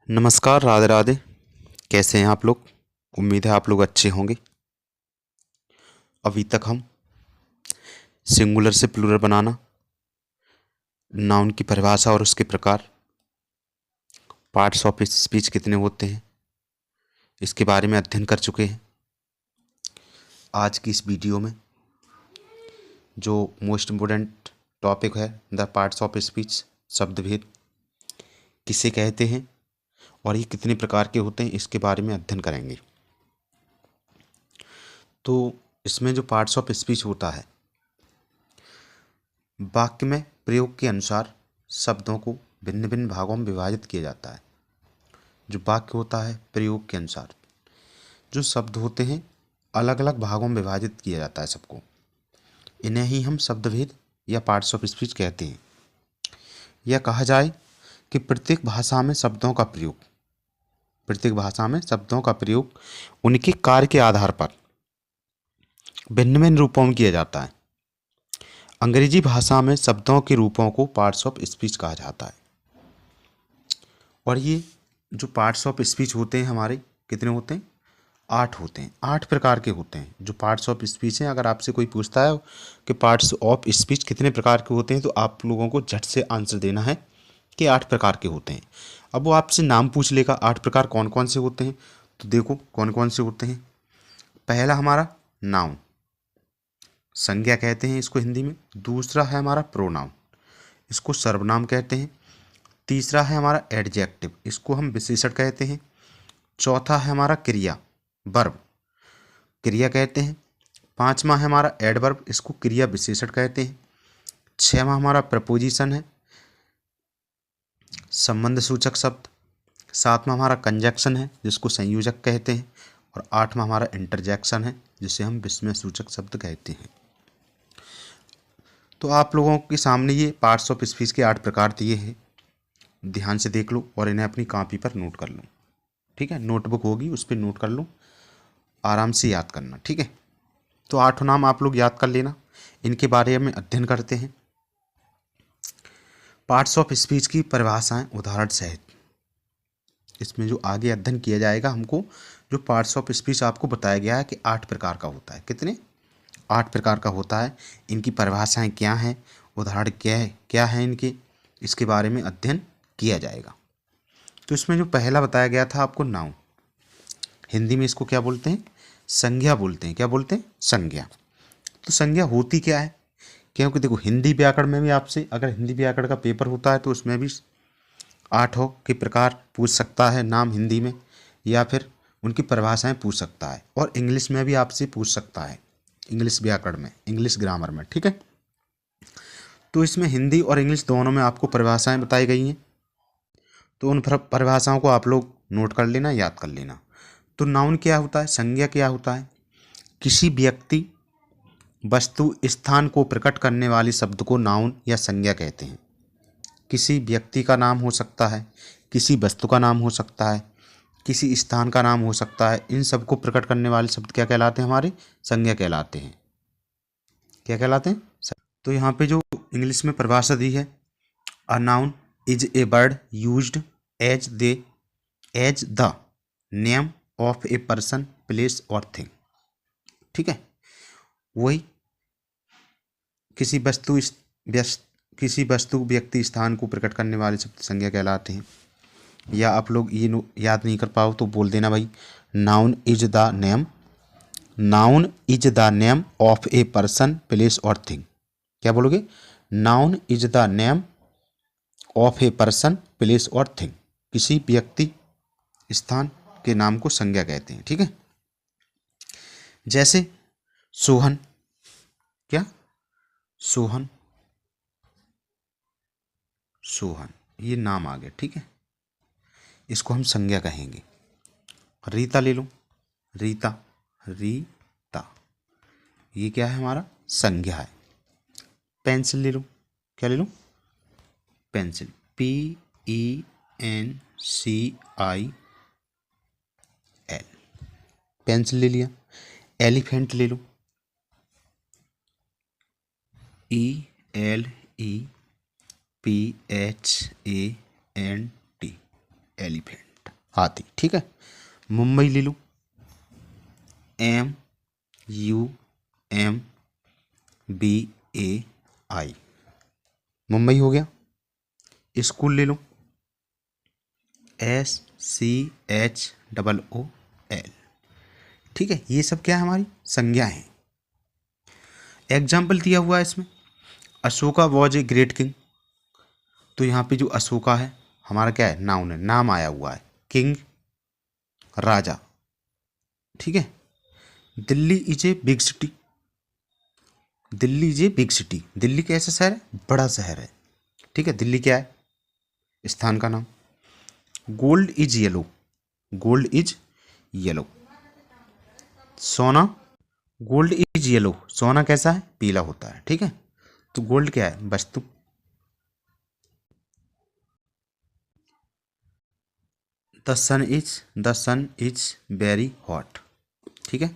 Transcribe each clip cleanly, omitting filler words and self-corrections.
नमस्कार, राधे राधे। कैसे हैं आप लोग? उम्मीद है आप लोग अच्छे होंगे। अभी तक हम सिंगुलर से प्लूरल बनाना, नाउन की परिभाषा और उसके प्रकार, पार्ट्स ऑफ स्पीच कितने होते हैं, इसके बारे में अध्ययन कर चुके हैं। आज की इस वीडियो में जो मोस्ट इम्पोर्टेंट टॉपिक है, द पार्ट्स ऑफ स्पीच, शब्द भेद किसे कहते हैं और ये कितने प्रकार के होते हैं, इसके बारे में अध्ययन करेंगे। तो इसमें जो पार्ट्स ऑफ स्पीच होता है, वाक्य में प्रयोग के अनुसार शब्दों को भिन्न भिन्न भागों में विभाजित किया जाता है। जो वाक्य होता है प्रयोग के अनुसार जो शब्द होते हैं अलग अलग भागों में विभाजित किया जाता है सबको। इन्हें ही हम शब्दभेद या पार्ट्स ऑफ स्पीच कहते हैं। यह कहा जाए कि प्रत्येक भाषा में शब्दों का प्रयोग उनके कार्य के आधार पर भिन्न भिन्न रूपों में किया जाता है। अंग्रेजी भाषा में शब्दों के रूपों को पार्ट्स ऑफ स्पीच कहा जाता है। और ये जो पार्ट्स ऑफ स्पीच होते हैं हमारे कितने होते हैं? 8 होते हैं। 8 प्रकार के होते हैं जो पार्ट्स ऑफ स्पीच हैं। अगर आपसे कोई पूछता है कि पार्ट्स ऑफ स्पीच कितने प्रकार के होते हैं, तो आप लोगों को झट से आंसर देना है कि 8 प्रकार के होते हैं। अब वो आपसे नाम पूछ लेगा 8 प्रकार कौन कौन से होते हैं, तो देखो कौन कौन से होते हैं। पहला हमारा नाउन, संज्ञा कहते हैं इसको हिंदी में। दूसरा है हमारा प्रोनाउन, इसको सर्वनाम कहते हैं। तीसरा है हमारा एडजेक्टिव, इसको हम विशेषण कहते हैं। चौथा है हमारा क्रिया, वर्ब, क्रिया कहते हैं। पांचवा है हमारा एडवर्ब, इसको क्रिया विशेषण कहते हैं। छठवां हमारा प्रपोजिशन है, संबंध सूचक शब्द। सातवां हमारा कंजक्शन है, जिसको संयोजक कहते हैं। और आठवां हमारा इंटरजेक्शन है, जिसे हम विस्मय सूचक शब्द कहते हैं। तो आप लोगों के सामने ये पार्ट्स ऑफ स्पीच के 8 प्रकार दिए हैं। ध्यान से देख लो और इन्हें अपनी कॉपी पर नोट कर लो। ठीक है, नोटबुक होगी उस पर नोट कर लो, आराम से याद करना। ठीक है, तो 8 नाम आप लोग याद कर लेना। इनके बारे में अध्ययन करते हैं। पार्ट्स ऑफ स्पीच की परिभाषाएं उदाहरण सहित। इसमें जो आगे अध्ययन किया जाएगा, हमको जो पार्ट्स ऑफ स्पीच आपको बताया गया है कि 8 प्रकार का होता है। कितने? 8 प्रकार का होता है। इनकी परिभाषाएं क्या हैं, उदाहरण क्या है इनके, इसके बारे में अध्ययन किया जाएगा। तो इसमें जो पहला बताया गया था आपको नाउन, हिंदी में इसको क्या बोलते हैं? संज्ञा बोलते हैं। क्या बोलते हैं? संज्ञा। तो संज्ञा होती क्या है? क्योंकि देखो हिंदी व्याकरण में भी आपसे अगर हिंदी व्याकरण का पेपर होता है तो उसमें भी 8 के प्रकार पूछ सकता है नाम हिंदी में, या फिर उनकी परिभाषाएं पूछ सकता है। और इंग्लिश में भी आपसे पूछ सकता है, इंग्लिश व्याकरण में, इंग्लिश ग्रामर में। ठीक है, तो इसमें हिंदी और इंग्लिश दोनों में आपको परिभाषाएं बताई गई हैं। तो उन परिभाषाओं को आप लोग नोट कर लेना, याद कर लेना। तो नाउन क्या होता है, संज्ञा क्या होता है? किसी व्यक्ति, वस्तु, स्थान को प्रकट करने वाले शब्द को नाउन या संज्ञा कहते हैं। किसी व्यक्ति का नाम हो सकता है, किसी वस्तु का नाम हो सकता है, किसी स्थान का नाम हो सकता है। इन सब को प्रकट करने वाले शब्द क्या कहलाते हैं? हमारे संज्ञा कहलाते हैं। क्या कहलाते हैं? तो यहाँ पे जो इंग्लिश में परिभाषा दी है, a noun is a word used as the name of a person, place और थिंग। ठीक है, वही किसी वस्तु, व्यक्ति, स्थान को प्रकट करने वाले शब्द संज्ञा कहलाते हैं। या आप लोग ये याद नहीं कर पाओ तो बोल देना भाई, noun is the name of a person, place और थिंग। क्या बोलोगे? Noun is the name of a person, place और थिंग। किसी व्यक्ति, स्थान के नाम को संज्ञा कहते हैं। ठीक है, जैसे सोहन, क्या? सोहन, सोहन, ये नाम आ गया। ठीक है, इसको हम संज्ञा कहेंगे। रीता ले लो, रीता, ये क्या है? हमारा संज्ञा है। पेंसिल ले लो, क्या ले लो? पेंसिल, PENCIL, पेंसिल ले लिया। एलिफेंट ले लो, ELEPHANT, एलिफेंट। हाथी। ठीक है, मुंबई ले लो, MUMBAI, मुंबई हो गया। स्कूल ले लो, SCHOOL। ठीक है, ये सब क्या है, हमारी संज्ञा है। एग्जाम्पल दिया हुआ है इसमें, Ashoka was a great king. तो यहाँ पे जो अशोका है हमारा क्या है, नाउन है, नाम आया हुआ है। किंग राजा। ठीक है, Delhi is a big city. Delhi is a big city, Delhi कैसा शहर है, बड़ा शहर है। ठीक है, दिल्ली क्या है, स्थान का नाम। Gold is yellow, gold is yellow. सोना, गोल्ड इज येलो, सोना कैसा है, पीला होता है। ठीक है, तो गोल्ड क्या है, वस्तु। The sun is very hot. ठीक है,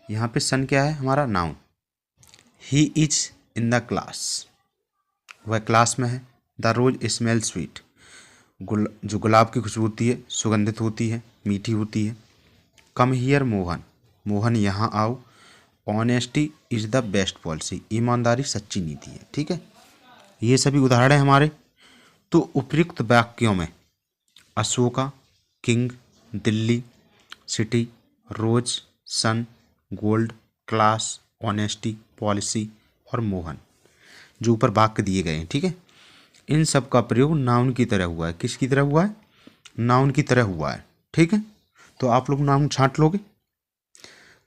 यहाँ पे सन क्या है, हमारा noun. He is in the class, वह क्लास में है। द रोज स्मेल स्वीट, जो गुलाब की खुशबू होती है सुगंधित होती है, मीठी होती है। कम हियर मोहन, मोहन यहाँ आओ। Honesty is the best policy, ईमानदारी सच्ची नीति है। ठीक है, ये सभी उदाहरण हैं हमारे। तो उपयुक्त वाक्यों में अशोका, किंग, दिल्ली, सिटी, रोज, सन, गोल्ड, क्लास, ऑनेस्टी, पॉलिसी और मोहन, जो ऊपर वाक्य दिए गए हैं। ठीक है, इन सब का प्रयोग नाउन की तरह हुआ है। किसकी तरह हुआ है, नाउन की तरह हुआ है। ठीक है, तो आप लोग नाउन छांट लोगे।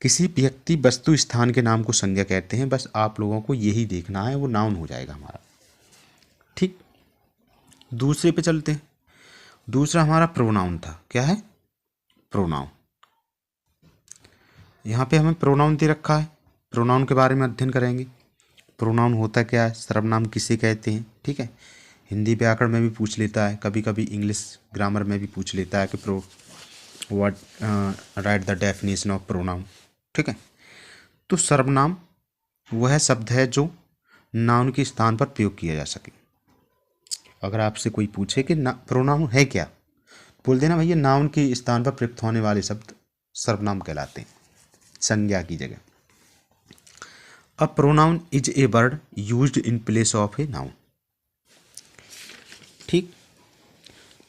किसी व्यक्ति, वस्तु, स्थान के नाम को संज्ञा कहते हैं। बस आप लोगों को यही देखना है, वो नाउन हो जाएगा हमारा। ठीक, दूसरे पे चलते हैं। दूसरा हमारा प्रोनाउन था। क्या है, प्रोनाउन। यहाँ पे हमें प्रोनाउन दे रखा है, प्रोनाउन के बारे में अध्ययन करेंगे। प्रोनाउन होता क्या है, सर्वनाम किसे कहते हैं। ठीक है, हिंदी व्याकरण में भी पूछ लेता है, कभी कभी इंग्लिश ग्रामर में भी पूछ लेता है कि right the definition of pronoun. ठीक है, तो सर्वनाम वह शब्द है जो नाउन के स्थान पर प्रयोग किया जा सके। अगर आपसे कोई पूछे कि प्रोनाउन है क्या, बोल देना भैया नाउन के स्थान पर प्रयुक्त होने वाले शब्द सर्वनाम कहलाते हैं, संज्ञा की जगह। A pronoun is a word used in place of a noun. ठीक,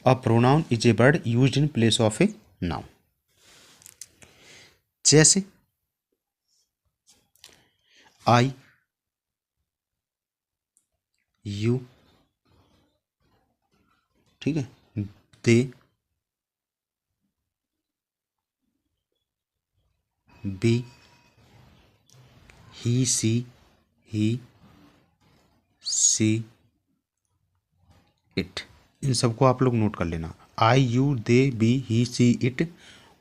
a pronoun is a word used in place of a noun. जैसे आई, यू, ठीक है, दे, we, he, C, he, she, it. इन सबको आप लोग नोट कर लेना। I, you, they, we, he, she, it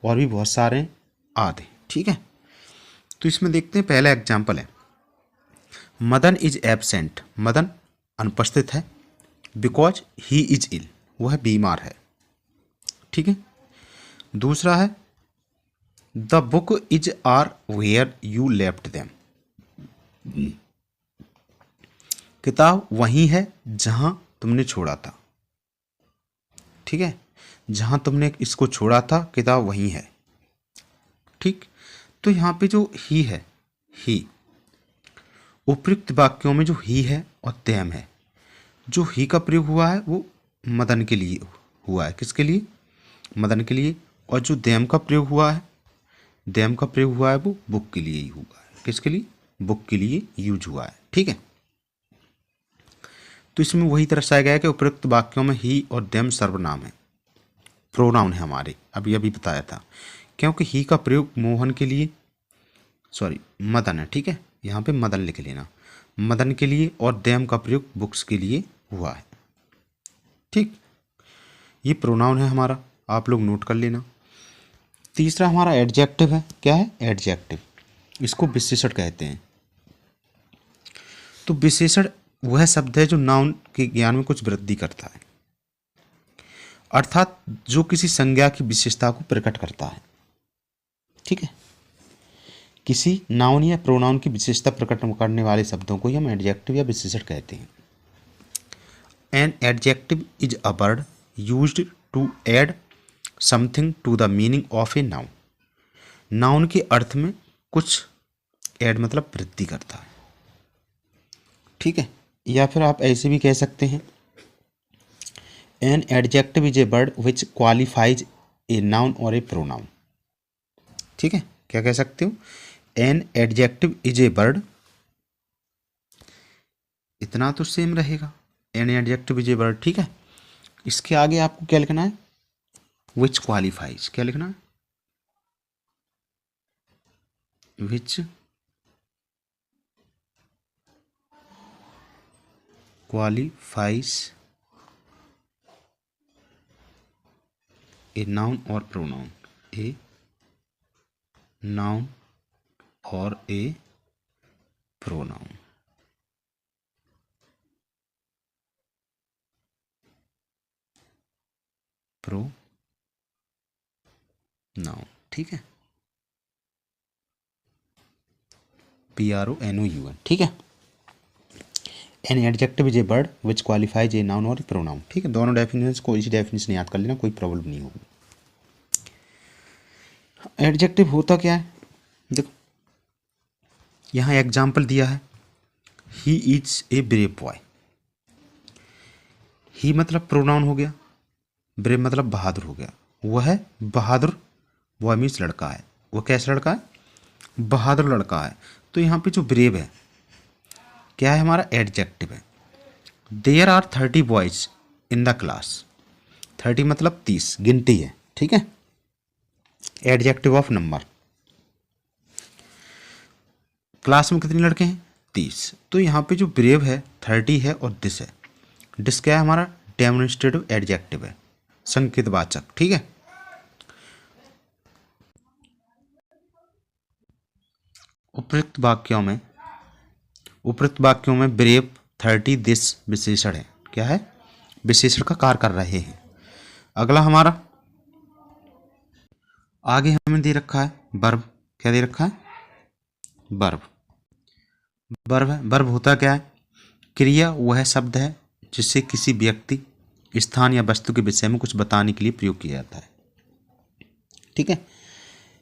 और भी बहुत सारे आधे। ठीक है, तो इसमें देखते हैं, पहला एग्जाम्पल है, मदन इज एबसेंट। मदन अनुपस्थित है। बिकॉज ही इज इल, वह बीमार है। ठीक है, दूसरा है the book is are where you left them. किताब वहीं है जहां तुमने छोड़ा था। ठीक है, जहां तुमने इसको छोड़ा था किताब वहीं है। ठीक, तो यहाँ पे जो ही है, ही, उपयुक्त वाक्यों में जो ही है और देम है, जो ही का प्रयोग हुआ है वो मदन के लिए हुआ है। किसके लिए, मदन के लिए। और जो देम का प्रयोग हुआ है, देम का प्रयोग हुआ है वो बुक के लिए ही हुआ है। किसके लिए, बुक के लिए यूज हुआ है। ठीक है, तो इसमें वही दर्शाया गया है कि उपयुक्त वाक्यों में ही और देम सर्वनाम है, प्रोनाउन है हमारे, अभी अभी बताया था। क्योंकि ही का प्रयोग मोहन के लिए, मदन है। ठीक है, यहाँ पे मदन लिख लेना, मदन के लिए, और देम का प्रयोग बुक्स के लिए हुआ है। ठीक, ये प्रोनाउन है हमारा, आप लोग नोट कर लेना। तीसरा हमारा एडजेक्टिव है। क्या है, एडजेक्टिव, इसको विशेषण कहते हैं। तो विशेषण वह शब्द है जो नाउन के ज्ञान में कुछ वृद्धि करता है, अर्थात जो किसी संज्ञा की विशेषता को प्रकट करता है। ठीक है, किसी नाउन या प्रोनाउन की विशेषता प्रकट करने वाले शब्दों को हम एडजेक्टिव या विशेषण कहते हैं। An adjective is a word used to add something to the meaning of a noun. Noun के अर्थ में कुछ ऐड मतलब वृद्धि करता है, ठीक है। या फिर आप ऐसे भी कह सकते हैं, an adjective is a word which qualifies A noun और ए प्रोनाउन, ठीक है। क्या कह सकते हो, N adjective is a word, इतना तो सेम रहेगा, N adjective is a word, ठीक है। इसके आगे आपको क्या लिखना है, विच क्वालिफाइज, क्या लिखना है, विच क्वालिफाइज ए नाउन और प्रोनाउन, ए नाउन और ए प्रोनाउन, नाउन, ठीक है, PRONOUN, ठीक है। N adjective is a word which qualifies A noun और प्रोनाउन, ठीक है। दोनों डेफिनेशन को इसी डेफिनेशन याद कर लेना, कोई प्रॉब्लम नहीं होगी। एडजेक्टिव होता क्या है, देखो यहाँ एग्जाम्पल दिया है, he is a brave boy. He मतलब प्रोनाउन हो गया, ब्रेव मतलब बहादुर हो गया। वह है बहादुर, बॉय मीन्स लड़का है, वो कैसा लड़का है, बहादुर लड़का है। तो यहाँ पे जो ब्रेव है क्या है, हमारा एडजेक्टिव है। There are 30 boys in the class, 30 मतलब 30, गिनती है, ठीक है, एडजेक्टिव ऑफ नंबर। क्लास में कितने लड़के हैं, 30। तो यहाँ पे जो ब्रेव है 30 है, और दिस है, दिस क्या है, हमारा डेमोन्स्ट्रेटिव एडजेक्टिव है, संकेतवाचक, ठीक है। उपयुक्त वाक्यों में ब्रेव 30 दिस विशेषण है, क्या है, विशेषण का कार्य कर रहे हैं। अगला हमारा आगे हमें दे रखा है वर्ब, क्या दे रखा है, वर्ब। वर्ब है, वर्ब होता क्या है, क्रिया वह शब्द है जिससे किसी व्यक्ति, स्थान या वस्तु के विषय में कुछ बताने के लिए प्रयोग किया जाता है, ठीक है।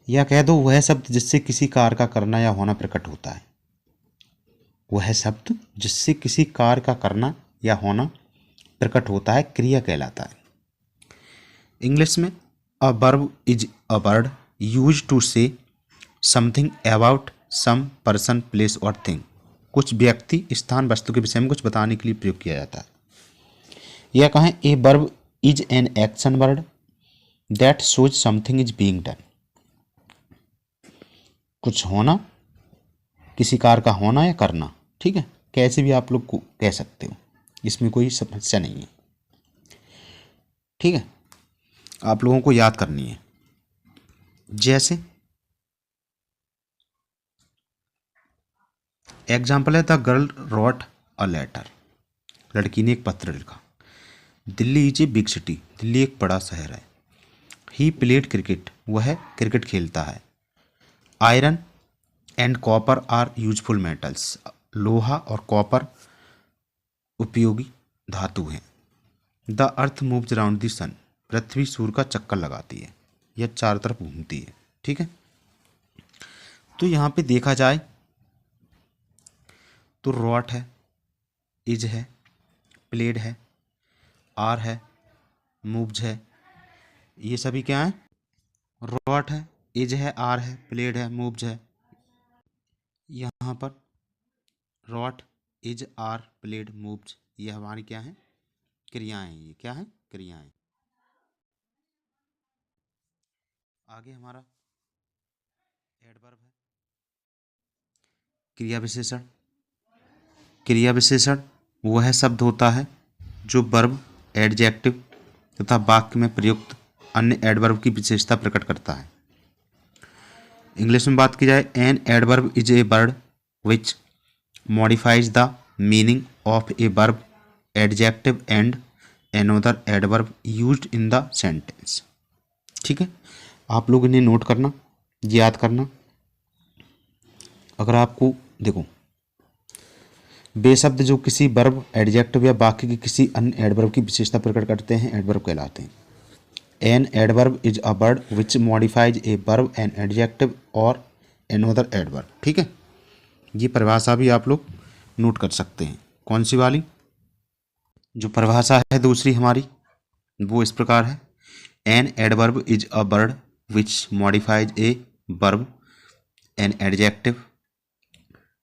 या कह दो वह शब्द जिससे किसी कार्य का करना या होना प्रकट होता है, वह शब्द जिससे किसी कार्य का करना या होना प्रकट होता है क्रिया कहलाता है। इंग्लिश में a verb is a word use to say something about some person place और थिंग, कुछ व्यक्ति, स्थान, वस्तु के विषय में कुछ बताने के लिए प्रयोग किया जाता है। यह कहें a verb is an action word that shows something is being done, कुछ होना, किसी कार्य का होना या करना, ठीक है। कैसे भी आप लोग को कह सकते हो, इसमें कोई समस्या नहीं है, ठीक है। आप लोगों को याद करनी है। जैसे एग्जाम्पल है, the girl wrote a letter, लड़की ने एक पत्र लिखा। Delhi is a big city, Delhi एक बड़ा शहर है। ही प्लेड क्रिकेट, वह क्रिकेट खेलता है। Iron and copper are useful metals, लोहा और कॉपर उपयोगी धातु हैं। The earth moves around the sun, पृथ्वी सूर्य का चक्कर लगाती है, यह चारों तरफ घूमती है, ठीक है। तो यहाँ पे देखा जाए तो रॉट है, इज है, प्लेड है, आर है, मूव्स है, ये सभी क्या है, रॉट है, इज है, आर है, प्लेड है, मूव्स है। यहाँ पर wrote, is, are, played, moves, ये हमारी क्या है, क्रियाएं, ये क्या है, क्रियाएं। आगे हमारा एडवर्ब है, क्रिया विशेषण। क्रिया विशेषण वह शब्द होता है जो वर्ब, एडजेक्टिव तथा वाक्य में प्रयुक्त अन्य एडवर्ब की विशेषता प्रकट करता है। इंग्लिश में बात की जाए, an adverb is a word which modifies the meaning of a verb, adjective and another adverb used in the sentence, ठीक है। आप लोग इन्हें नोट करना, याद करना। अगर आपको देखो, वे शब्द जो किसी वर्ब, एडजेक्टिव या वाक्य की किसी अन्य एडवर्ब की विशेषता प्रकट करते हैं एडवर्ब कहलाते हैं। An adverb is a word which modifies a verb an adjective और एनोदर एडवर्ब। ठीक है, ये परिभाषा भी आप लोग नोट कर सकते हैं। कौन सी वाली? जो परिभाषा है दूसरी हमारी वो इस प्रकार है, an adverb is a word which modifies a verb an adjective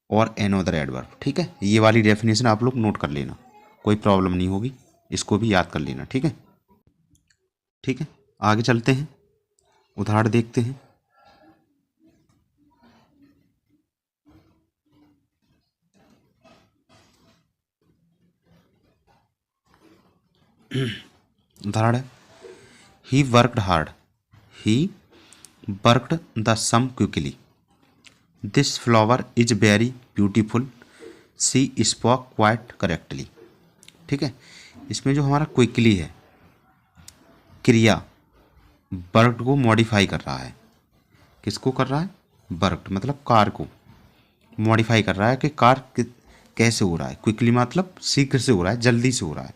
और एनोदर एडवर्ब। ठीक है, ये वाली डेफिनेशन आप लोग नोट कर लेना, कोई प्रॉब्लम नहीं होगी, इसको भी याद कर लेना। ठीक है, ठीक है, आगे चलते हैं, उदाहरण देखते हैं। उदाहरण है, he worked hard, he worked the sum quickly, this flower is very beautiful, she spoke quite correctly. ठीक है, इसमें जो हमारा क्विकली है क्रिया वर्ब को मॉडिफाई कर रहा है। किसको कर रहा है? वर्ब मतलब कार को मॉडिफाई कर रहा है कि कार कैसे हो रहा है। क्विकली मतलब शीघ्र से हो रहा है, जल्दी से हो रहा है।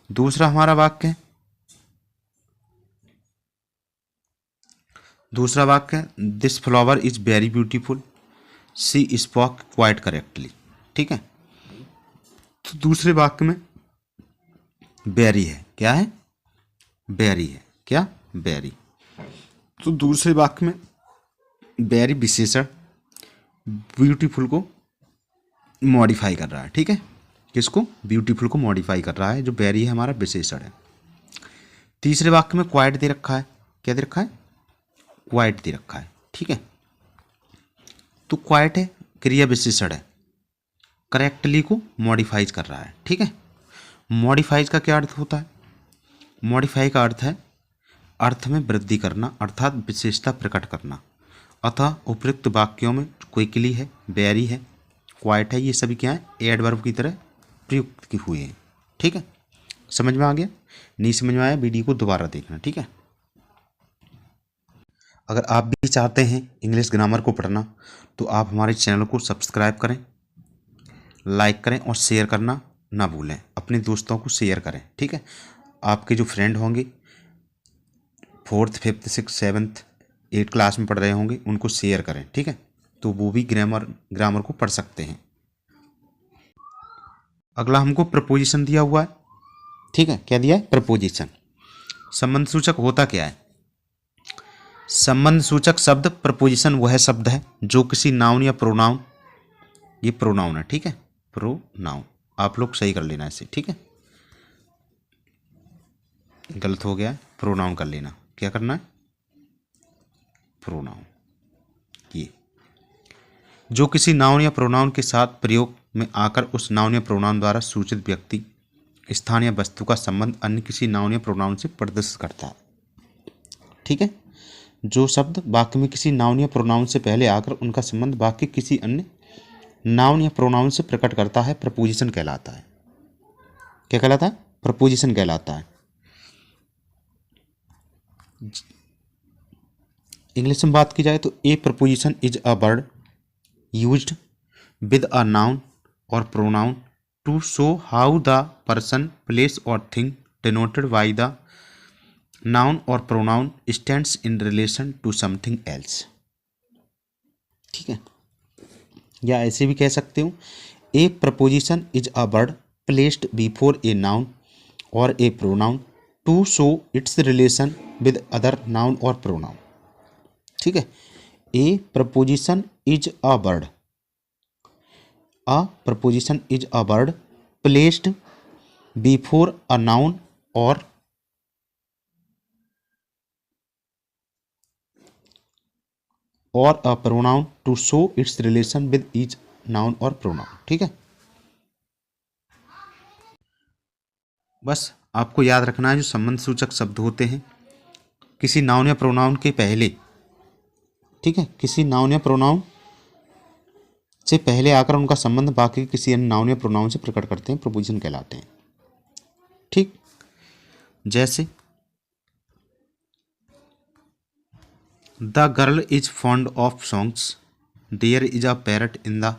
दूसरा हमारा वाक्य है, दूसरा वाक्य है, this flower is very beautiful, she spoke quite correctly. ठीक है, तो दूसरे वाक्य में वेरी है, क्या है? वेरी है, क्या? वेरी। तो दूसरे वाक्य में वेरी विशेषण ब्यूटीफुल को मॉडिफाई कर रहा है। ठीक है, किसको? ब्यूटीफुल को मॉडिफाई कर रहा है, जो वेरी है हमारा विशेषण है। तीसरे वाक्य में क्वाइट दे रखा है, क्या दे रखा है? क्वाइट दे रखा है। ठीक है, तो क्वाइट है क्रिया विशेषण है, करेक्टली को मॉडिफाइज कर रहा है। ठीक है, मॉडिफाइज का क्या अर्थ होता है? मॉडिफाई का अर्थ है अर्थ में वृद्धि करना, अर्थात विशेषता प्रकट करना। अतः उपयुक्त वाक्यों में क्विकली है, वेरी है, क्वाइट है, ये सभी क्या है? एडवर्ब की तरह प्रयुक्त की हुए हैं। ठीक है, समझ में आ गया? नहीं समझ में आया वीडियो को दोबारा देखना। ठीक है, अगर आप भी चाहते हैं इंग्लिश ग्रामर को पढ़ना तो आप हमारे चैनल को सब्सक्राइब करें, लाइक करें और शेयर करना ना भूलें, अपने दोस्तों को शेयर करें। ठीक है, आपके जो फ्रेंड होंगे 4th 5th 6th 7th 8th class में पढ़ रहे होंगे उनको शेयर करें। ठीक है, तो वो भी ग्रामर को पढ़ सकते हैं। अगला हमको प्रपोजिशन दिया हुआ है। ठीक है, क्या दिया है? प्रपोजिशन। संबंध सूचक होता क्या है? संबंध सूचक शब्द प्रपोजिशन वह शब्द है जो किसी नाउन या प्रोनाउन, ये प्रोनाउन है। ठीक है, प्रोनाउन, आप लोग सही कर लेना इसे। ठीक है, गलत हो गया, प्रोनाउन कर लेना। क्या करना है? प्रोनाउन। ये जो किसी नाउन या प्रोनाउन के साथ प्रयोग में आकर उस नाउन या प्रोनाउन द्वारा सूचित व्यक्ति, स्थान या वस्तु का संबंध अन्य किसी नाउन या प्रोनाउन से प्रदर्शित करता है। ठीक है, जो शब्द वाक्य में किसी नाउन या प्रोनाउन से पहले आकर उनका संबंध वाक्य किसी अन्य नाउन या प्रोनाउन से प्रकट करता है, प्रपोजिशन कहलाता है। क्या कहलाता है? प्रपोजिशन कहलाता है। इंग्लिश में बात की जाए तो a preposition is a word used with a noun और pronoun to show how the person, place और thing denoted by the noun और pronoun stands in relation to something else. ठीक है, या ऐसे भी कह सकते हो, a preposition is a word placed before a noun और a pronoun to show its relation with other noun और प्रोनाउन। ठीक है, a preposition is a word, a preposition is a word placed before a noun और a pronoun to show its relation with each noun और pronoun. ठीक है, बस आपको याद रखना है जो संबंध सूचक शब्द होते हैं किसी नाउन या प्रोनाउन के पहले, ठीक है, किसी नाउन या प्रोनाउन से पहले आकर उनका संबंध बाकी किसी अन्य नाउन या प्रोनाउन से प्रकट करते हैं, प्रपोजिशन कहलाते हैं। ठीक, जैसे the girl is fond of songs, there is a parrot in the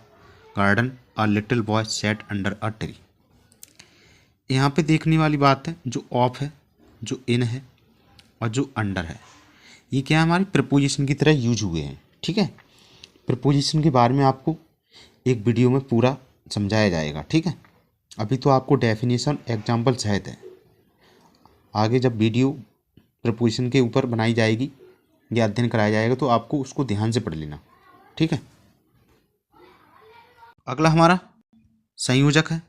garden, a little boy sat under a tree. यहाँ पे देखने वाली बात है जो ऑफ है जो इन है और जो अंडर है, ये क्या है, हमारी प्रपोजिशन की तरह यूज हुए हैं। ठीक है, प्रपोजिशन के बारे में आपको एक वीडियो में पूरा समझाया जाएगा। ठीक है, अभी तो आपको डेफिनेशन एग्जाम्पल सहित है, आगे जब वीडियो प्रपोजिशन के ऊपर बनाई जाएगी या अध्ययन कराया जाएगा तो आपको उसको ध्यान से पढ़ लेना। ठीक है, अगला हमारा संयोजक है।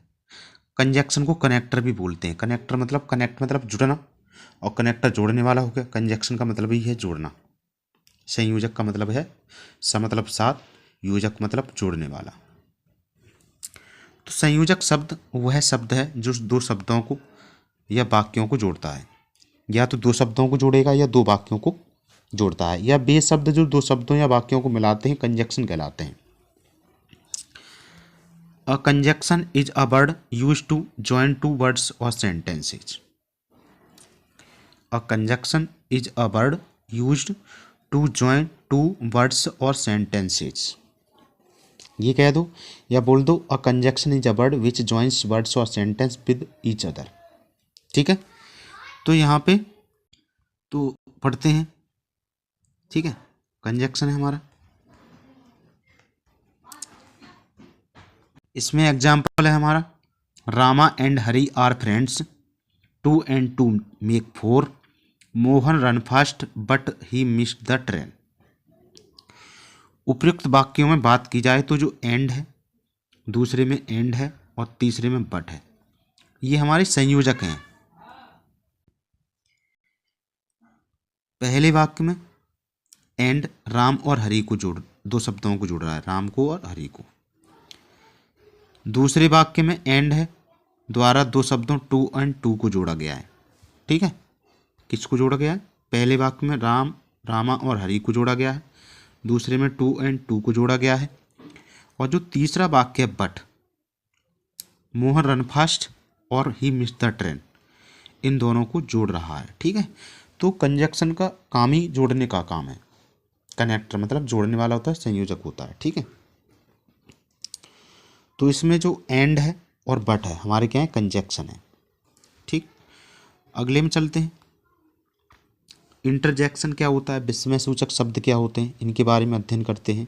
कंजक्शन को कनेक्टर भी बोलते हैं। कनेक्टर मतलब कनेक्ट मतलब जुड़ना, और कनेक्टर जोड़ने वाला हो गया। कंजक्शन का मतलब ही है जोड़ना। संयोजक का मतलब है मतलब साथ, योजक मतलब जोड़ने वाला। तो संयोजक शब्द वह शब्द है जो दो शब्दों को या वाक्यों को जोड़ता है। या तो दो शब्दों को जोड़ेगा या दो वाक्यों को जोड़ता है, या वे शब्द जो दो शब्दों या वाक्यों को मिलाते हैं कंजक्शन कहलाते हैं। A conjunction is a word used to join two words or sentences. A conjunction is a word used to join two words or sentences. ये कह दो या बोल दो, a conjunction is a word which joins words or sentence with each other. ठीक है, तो यहाँ पे तो पढ़ते हैं। ठीक है, कंजक्शन है हमारा। इसमें एग्जाम्पल है हमारा, Rama and Hari are friends, 2 and 2 make 4, Mohan run fast but he missed the train. उपयुक्त वाक्यों में बात की जाए तो जो एंड है, दूसरे में एंड है और तीसरे में बट है, ये हमारे संयोजक हैं। पहले वाक्य में एंड राम और हरी को जोड़, दो शब्दों को जोड़ रहा है, राम को और हरी को। दूसरे वाक्य में एंड है द्वारा दो शब्दों 2 and 2 को जोड़ा गया है। ठीक है, किसको जोड़ा गया है? पहले वाक्य में राम, रामा और हरी को जोड़ा गया है, दूसरे में 2 and 2 को जोड़ा गया है, और जो तीसरा वाक्य है बट, मोहन रन फास्ट और ही मिस द ट्रेन, इन दोनों को जोड़ रहा है। ठीक है, तो कंजक्शन का काम ही जोड़ने का काम है। कनेक्टर मतलब जोड़ने वाला होता है, संयोजक होता है। ठीक है, तो इसमें जो एंड है और बट है हमारे क्या है, कंजक्शन है। ठीक, अगले में चलते हैं। इंटरजेक्शन क्या होता है, विस्मय सूचक शब्द क्या होते हैं, इनके बारे में अध्ययन करते हैं।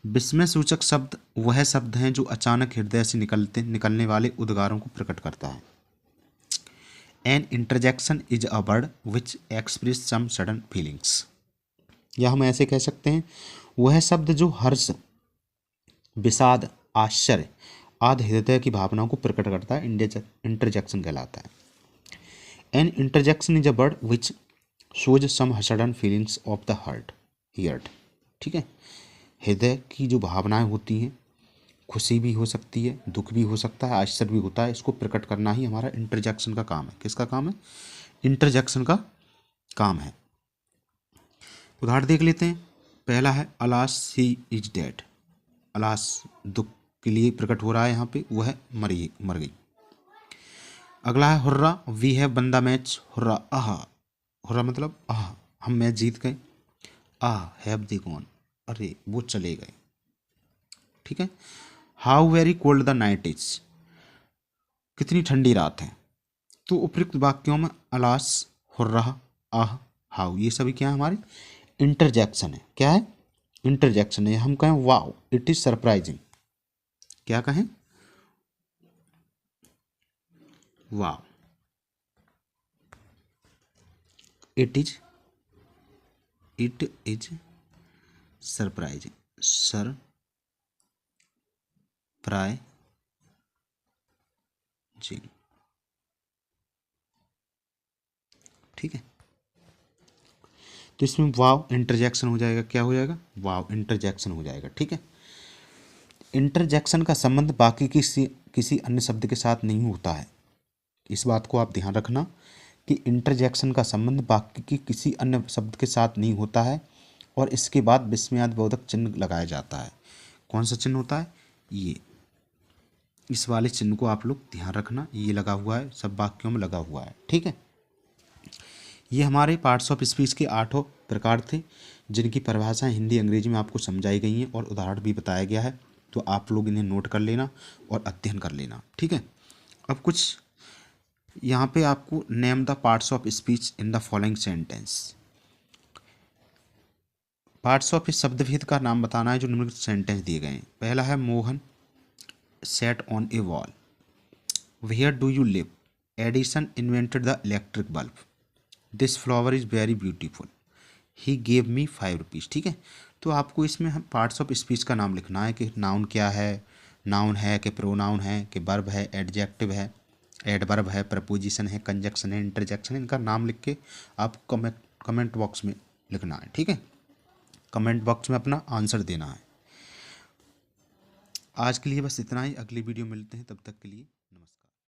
विस्मय सूचक शब्द वह शब्द हैं जो अचानक हृदय से निकलने वाले उद्गारों को प्रकट करता है। An interjection is a word which express some sudden feelings, या हम ऐसे कह सकते हैं वह शब्द जो हर्ष, विषाद, आश्चर्य आदि हृदय की भावनाओं को प्रकट करता है, इंटरजेक्शन कहलाता है। An interjection is a word which shows some sudden feelings of the heart. ठीक है, हृदय की जो भावनाएं होती हैं, खुशी भी हो सकती है, दुख भी हो सकता है, आश्चर्य भी होता है, इसको प्रकट करना ही हमारा इंटरजेक्शन का काम है। किसका काम है? इंटरजेक्शन का काम है। उदाहरण देख लेते हैं। पहला है alas he is dead, alas दुख के लिए प्रकट हो रहा है यहाँ पे, वह मर गई। अगला है hurrah we have won the match, hurrah आहा, हुर्रा मतलब आहा हम मैच जीत गए, हैव दे गॉन अरे वो चले गए। ठीक है, how very cold the night is, कितनी ठंडी रात है। तो उपयुक्त वाक्यों में अलास, हुर्रा, आह, हाउ, ये सभी क्या है, हमारे इंटरजेक्शन है। क्या है? इंटरजेक्शन है। हम कहें वाओ इट इज सरप्राइजिंग, क्या कहें? Wow it is surprising, surprising. ठीक है, तो इसमें वाव इंटरजेक्शन हो जाएगा। क्या हो जाएगा? वाव इंटरजेक्शन हो जाएगा। ठीक है, इंटरजेक्शन का संबंध बाकी किसी अन्य शब्द के साथ नहीं होता है। इस बात को आप ध्यान रखना कि इंटरजेक्शन का संबंध बाकी की किसी अन्य शब्द के साथ नहीं होता है, और इसके बाद विस्मयादिबोधक चिन्ह लगाया जाता है। कौन सा चिन्ह होता है? ये, इस वाले चिन्ह को आप लोग ध्यान रखना, ये लगा हुआ है, सब वाक्यों में लगा हुआ है। ठीक है, ये हमारे पार्ट्स ऑफ स्पीच के 8 प्रकार थे, जिनकी परिभाषाएं हिंदी अंग्रेजी में आपको समझाई गई हैं और उदाहरण भी बताया गया है। तो आप लोग इन्हें नोट कर लेना और अध्ययन कर लेना। ठीक है, अब कुछ यहाँ पे आपको name the parts of speech in the following sentence. Parts of इस शब्द भेद का नाम बताना है जो निम्नलिखित सेंटेंस दिए गए हैं। पहला है Mohan sat on a wall. Where do you live? Edison invented the electric bulb. This flower is very beautiful. He gave me 5 rupees. ठीक है, तो आपको इसमें हम पार्ट्स ऑफ स्पीच का नाम लिखना है कि नाउन क्या है, नाउन है कि प्रोनाउन है कि वर्ब है, एडजेक्टिव है, एडवर्ब है, प्रपोजिशन है, कंजक्शन है, इंटरजेक्शन है। इनका नाम लिख के आप कमेंट बॉक्स में लिखना है। ठीक है, कमेंट बॉक्स में अपना आंसर देना है। आज के लिए बस इतना ही, अगली वीडियो मिलते हैं, तब तक के लिए।